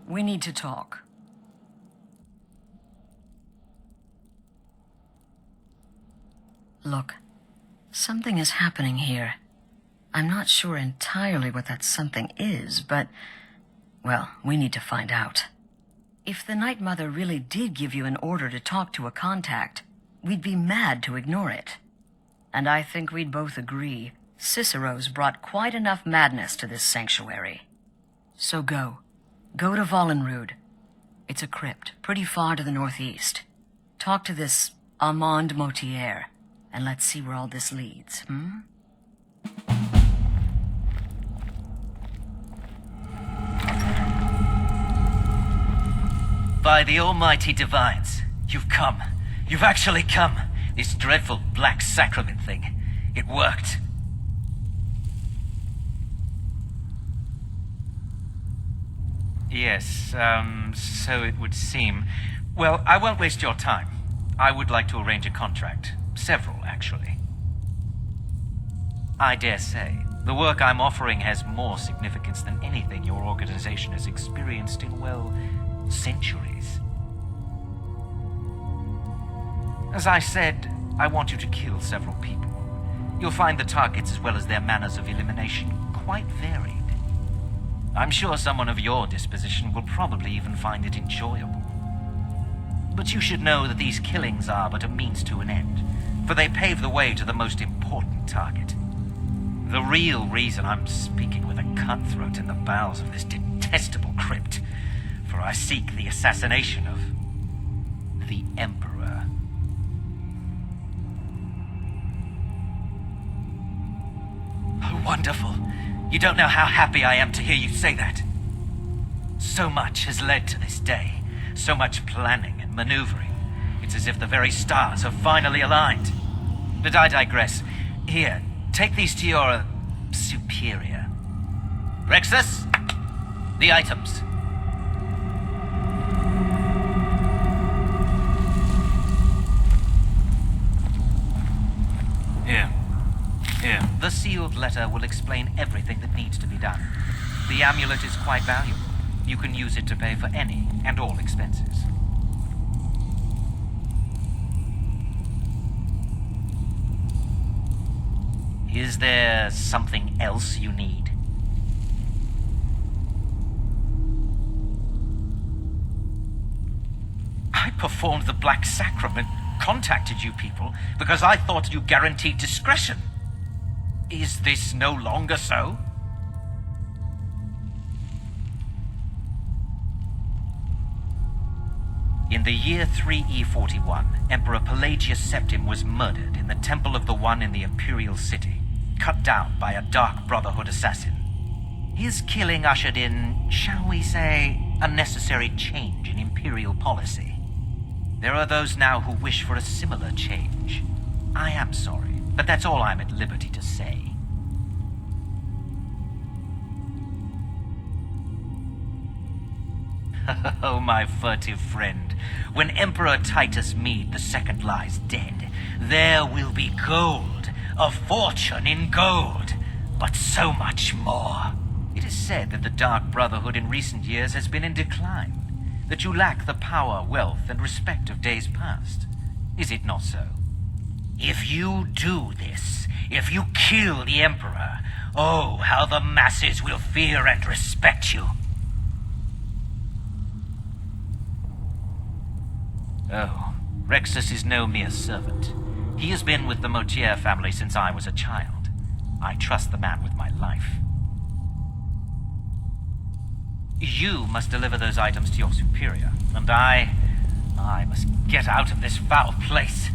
We need to talk. Look, something is happening here. I'm not sure entirely what that something is, but, well, we need to find out. If the Night Mother really did give you an order to talk to a contact, we'd be mad to ignore it. And I think we'd both agree, Cicero's brought quite enough madness to this sanctuary. So go. Go to Vollenrude. It's a crypt, pretty far to the northeast. Talk to this Amaund Motierre, and let's see where all this leads, By the almighty divines, you've come. You've actually come. This dreadful black sacrament thing. It worked. Yes, so it would seem. Well, I won't waste your time. I would like to arrange a contract. Several, actually. I dare say, the work I'm offering has more significance than anything your organization has experienced in, well, centuries. As I said, I want you to kill several people. You'll find the targets as well as their manners of elimination quite varied. I'm sure someone of your disposition will probably even find it enjoyable. But you should know that these killings are but a means to an end, for they pave the way to the most important target. The real reason I'm speaking with a cutthroat in the bowels of this detestable crypt, for I seek the assassination of the Emperor. Oh, wonderful. You don't know how happy I am to hear you say that. So much has led to this day. So much planning and maneuvering. It's as if the very stars have finally aligned. But I digress. Here, take these to your superior. Rexus, the items. Here. The sealed letter will explain everything that needs to be done. The amulet is quite valuable. You can use it to pay for any and all expenses. Is there something else you need? I performed the Black Sacrament, contacted you people, because I thought you guaranteed discretion. Is this no longer so? In the year 3E41, Emperor Pelagius Septim was murdered in the Temple of the One in the Imperial City, cut down by a Dark Brotherhood assassin. His killing ushered in, shall we say, a necessary change in Imperial policy. There are those now who wish for a similar change. I am sorry, but that's all I'm at liberty to say. Oh, my furtive friend, when Emperor Titus Mede II lies dead, there will be gold, a fortune in gold, but so much more. It is said that the Dark Brotherhood in recent years has been in decline, that you lack the power, wealth, and respect of days past. Is it not so? If you do this, if you kill the Emperor, oh, how the masses will fear and respect you. Oh, Rexus is no mere servant. He has been with the Motierre family since I was a child. I trust the man with my life. You must deliver those items to your superior, and I must get out of this foul place.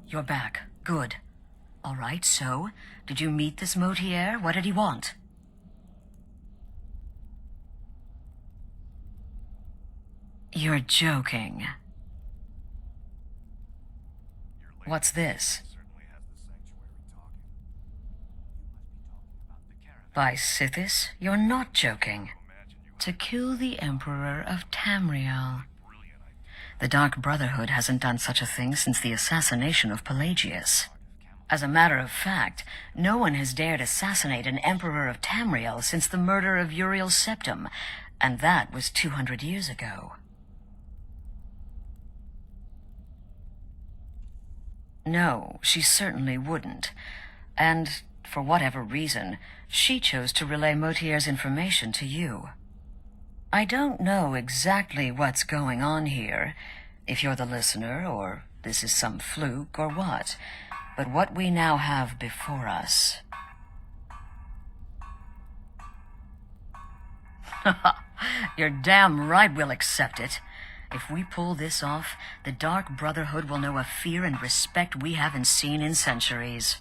You're back. Good. All right, so, did you meet this Motierre? What did he want? You're joking. What's this? By Sithis, you're not joking. To kill the Emperor of Tamriel. The Dark Brotherhood hasn't done such a thing since the assassination of Pelagius. As a matter of fact, no one has dared assassinate an emperor of Tamriel since the murder of Uriel Septim, and that was 200 years ago. No, she certainly wouldn't. And, for whatever reason, she chose to relay Motierre's information to you. I don't know exactly what's going on here, if you're the listener, or this is some fluke, or what. But what we now have before us... You're damn right we'll accept it. If we pull this off, the Dark Brotherhood will know a fear and respect we haven't seen in centuries.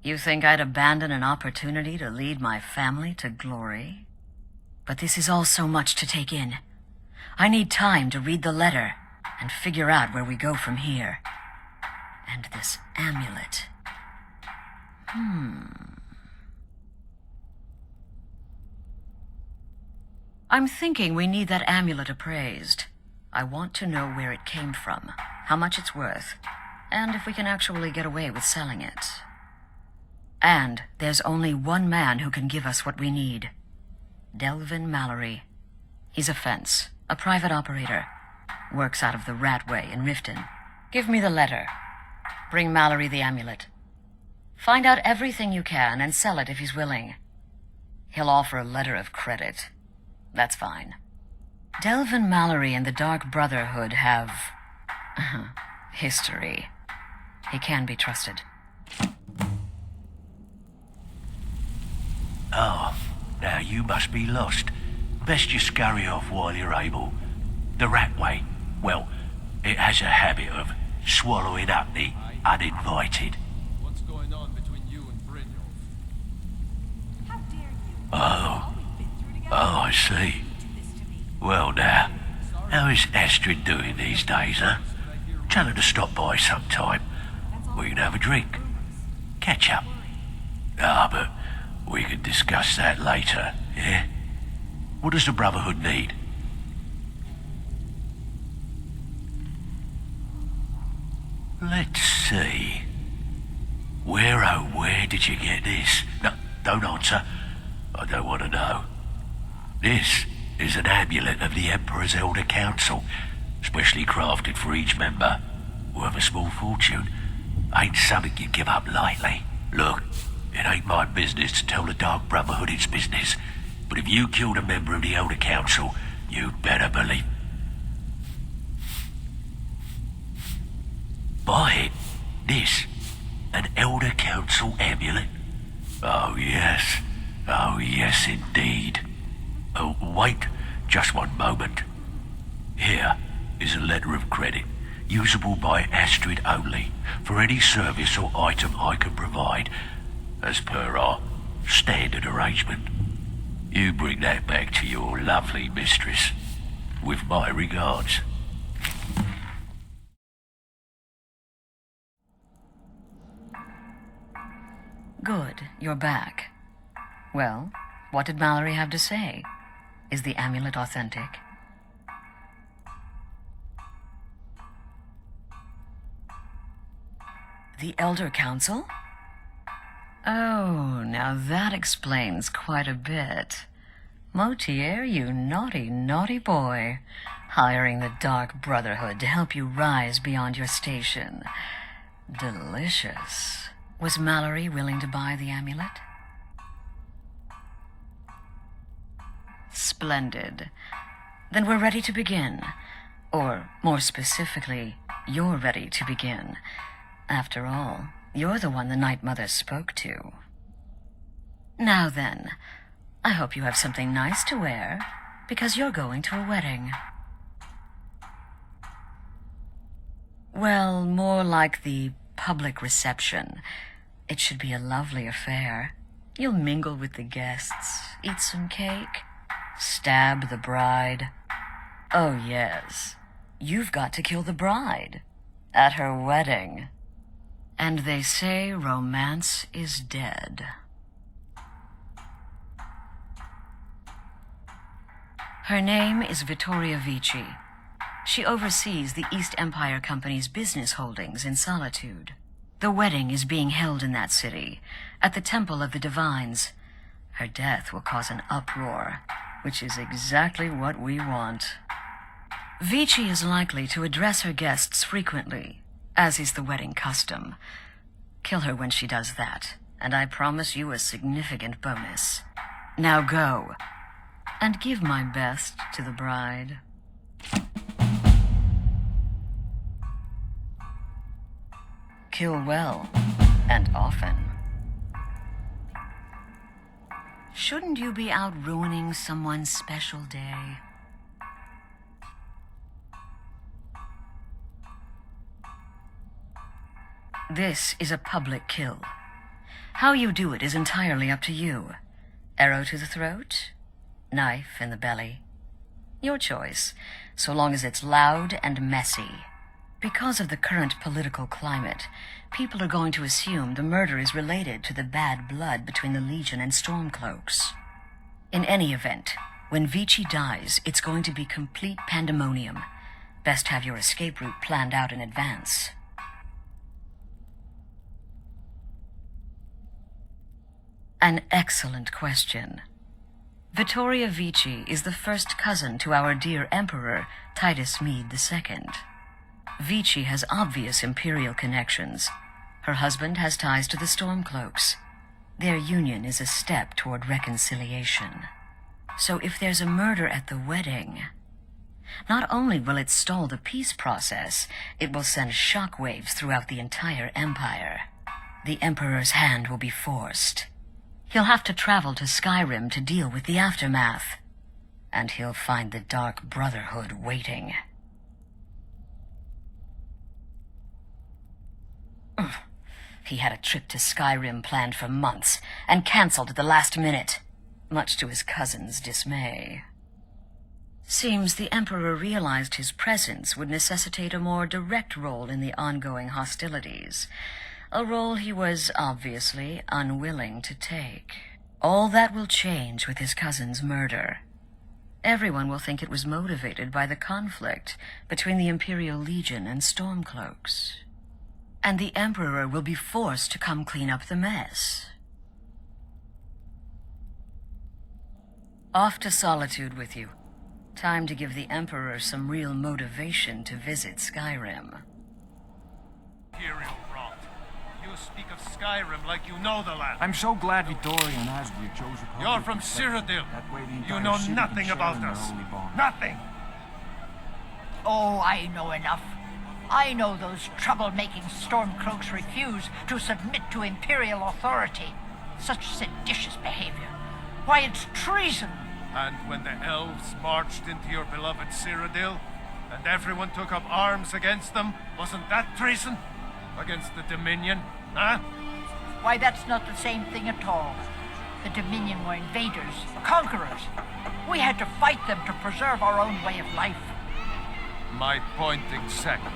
You think I'd abandon an opportunity to lead my family to glory? But this is all so much to take in. I need time to read the letter and figure out where we go from here. And this amulet. I'm thinking we need that amulet appraised. I want to know where it came from, how much it's worth, and if we can actually get away with selling it. And there's only one man who can give us what we need. Delvin Mallory. He's a fence, a private operator. Works out of the Ratway in Riften. Give me the letter. Bring Mallory the amulet. Find out everything you can and sell it if he's willing. He'll offer a letter of credit. That's fine. Delvin Mallory and the Dark Brotherhood have... history. He can be trusted. Oh, now you must be lost. Best you scurry off while you're able. The Ratway, well, it has a habit of swallowing up the uninvited. What's going on between you and Brynjolf? How dare you? Oh, We've been through together. I see. Well now, how is Astrid doing these days, huh? Tell her to stop by sometime. We can have a drink. Catch up. But we can discuss that later, yeah? What does the Brotherhood need? Let's see. Where did you get this? No, don't answer. I don't want to know. This is an amulet of the Emperor's Elder Council, specially crafted for each member. Worth a small fortune. Ain't something you give up lightly. Look, it ain't my business to tell the Dark Brotherhood its business, but if you killed a member of the Elder Council, you'd better believe... Buy it. This. An Elder Council amulet. Oh yes indeed. Oh, wait just one moment. Here is a letter of credit, usable by Astrid only, for any service or item I can provide, as per our standard arrangement. You bring that back to your lovely mistress, with my regards. Good, you're back. Well, what did Mallory have to say? Is the amulet authentic? The Elder Council? Oh, now that explains quite a bit. Motierre, you naughty, naughty boy. Hiring the Dark Brotherhood to help you rise beyond your station. Delicious. Was Mallory willing to buy the amulet? Splendid. Then we're ready to begin. Or, more specifically, you're ready to begin. After all, you're the one the Night Mother spoke to. Now then, I hope you have something nice to wear, because you're going to a wedding. Well, more like the public reception. It should be a lovely affair. You'll mingle with the guests, eat some cake, stab the bride. Oh yes, you've got to kill the bride at her wedding. And they say romance is dead. Her name is Vittoria Vici. She oversees the East Empire Company's business holdings in Solitude. The wedding is being held in that city, at the Temple of the Divines. Her death will cause an uproar, which is exactly what we want. Vici is likely to address her guests frequently, as is the wedding custom. Kill her when she does that, and I promise you a significant bonus. Now go, and give my best to the bride. Kill well, and often. Shouldn't you be out ruining someone's special day? This is a public kill. How you do it is entirely up to you. Arrow to the throat? Knife in the belly? Your choice, so long as it's loud and messy. Because of the current political climate, people are going to assume the murder is related to the bad blood between the Legion and Stormcloaks. In any event, when Vici dies, it's going to be complete pandemonium. Best have your escape route planned out in advance. An excellent question. Vittoria Vici is the first cousin to our dear Emperor, Titus Mede II. Vici has obvious imperial connections. Her husband has ties to the Stormcloaks. Their union is a step toward reconciliation. So if there's a murder at the wedding, not only will it stall the peace process, it will send shockwaves throughout the entire empire. The Emperor's hand will be forced. He'll have to travel to Skyrim to deal with the aftermath. And he'll find the Dark Brotherhood waiting. He had a trip to Skyrim planned for months, and cancelled at the last minute, much to his cousin's dismay. Seems the Emperor realized his presence would necessitate a more direct role in the ongoing hostilities. A role he was obviously unwilling to take. All that will change with his cousin's murder. Everyone will think it was motivated by the conflict between the Imperial Legion and Stormcloaks. And the Emperor will be forced to come clean up the mess. Off to Solitude with you. Time to give the Emperor some real motivation to visit Skyrim. Imperial rot. You speak of Skyrim like you know the land. I'm so glad Vittoria and Astrid chose Republic. You're from Cyrodiil. You know nothing about us. Nothing. Oh, I know enough. I know those trouble-making Stormcloaks refuse to submit to Imperial authority. Such seditious behavior. Why, it's treason. And when the elves marched into your beloved Cyrodiil, and everyone took up arms against them, wasn't that treason? Against the Dominion, huh? Why, that's not the same thing at all. The Dominion were invaders, conquerors. We had to fight them to preserve our own way of life. My pointing second.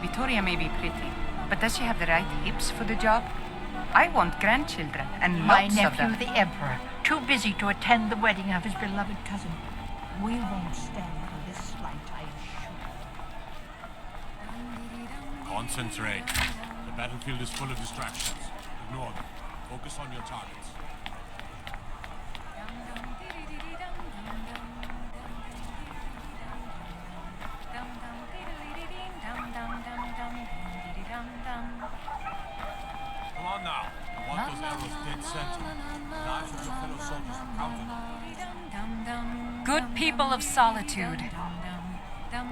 Vittoria may be pretty, but does she have the right hips for the job? I want grandchildren, and My lots of them. nephew, the Emperor, too busy to attend the wedding of his beloved cousin. We won't stand for this slight, I assure you. Concentrate. The battlefield is full of distractions. Ignore them. Focus on your targets. Come on now. I want those arrows dead center. The lives of your fellow soldiers are counted. Good people of Solitude,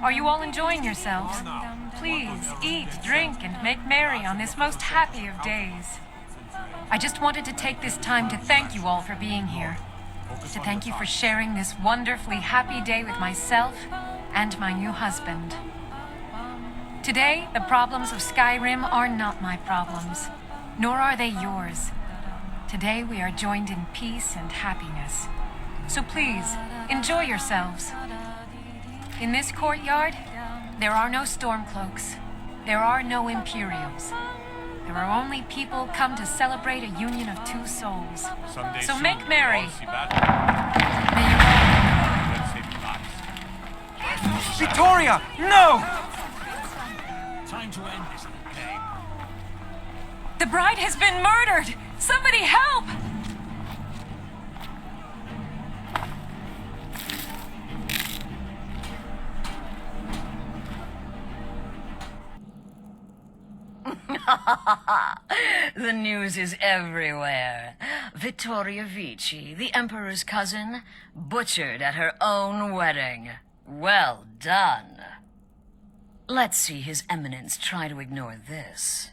are you all enjoying yourselves? Please eat, drink, and make merry on this most happy of days. I just wanted to take this time to thank you all for being here. To thank you for sharing this wonderfully happy day with myself and my new husband. Today, the problems of Skyrim are not my problems, nor are they yours. Today, we are joined in peace and happiness. So please, enjoy yourselves. In this courtyard, there are no Stormcloaks. There are no Imperials. There are only people come to celebrate a union of two souls. Someday So soon, make merry. we'll all see battle. May you all Let's save lives. Vittoria! No! Time to end this little game. The bride has been murdered! Somebody help! The news is everywhere. Vittoria Vici, the Emperor's cousin, butchered at her own wedding. Well done. Let's see His Eminence try to ignore this.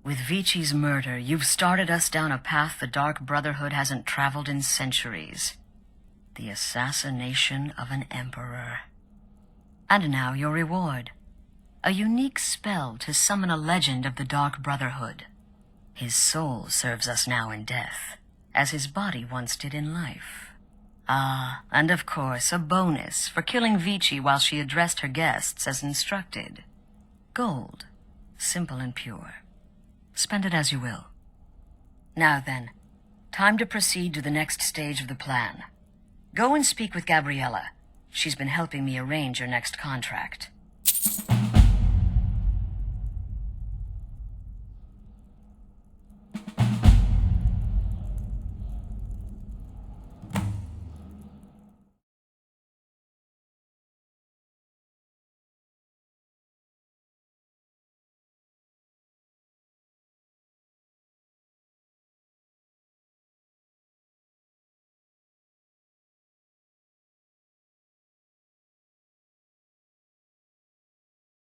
With Vici's murder, you've started us down a path the Dark Brotherhood hasn't traveled in centuries. The assassination of an emperor. And now your reward. A unique spell to summon a legend of the Dark Brotherhood. His soul serves us now in death, as his body once did in life. Ah, and of course, a bonus for killing Vici while she addressed her guests as instructed. Gold. Simple and pure. Spend it as you will. Now then, time to proceed to the next stage of the plan. Go and speak with Gabriella. She's been helping me arrange your next contract.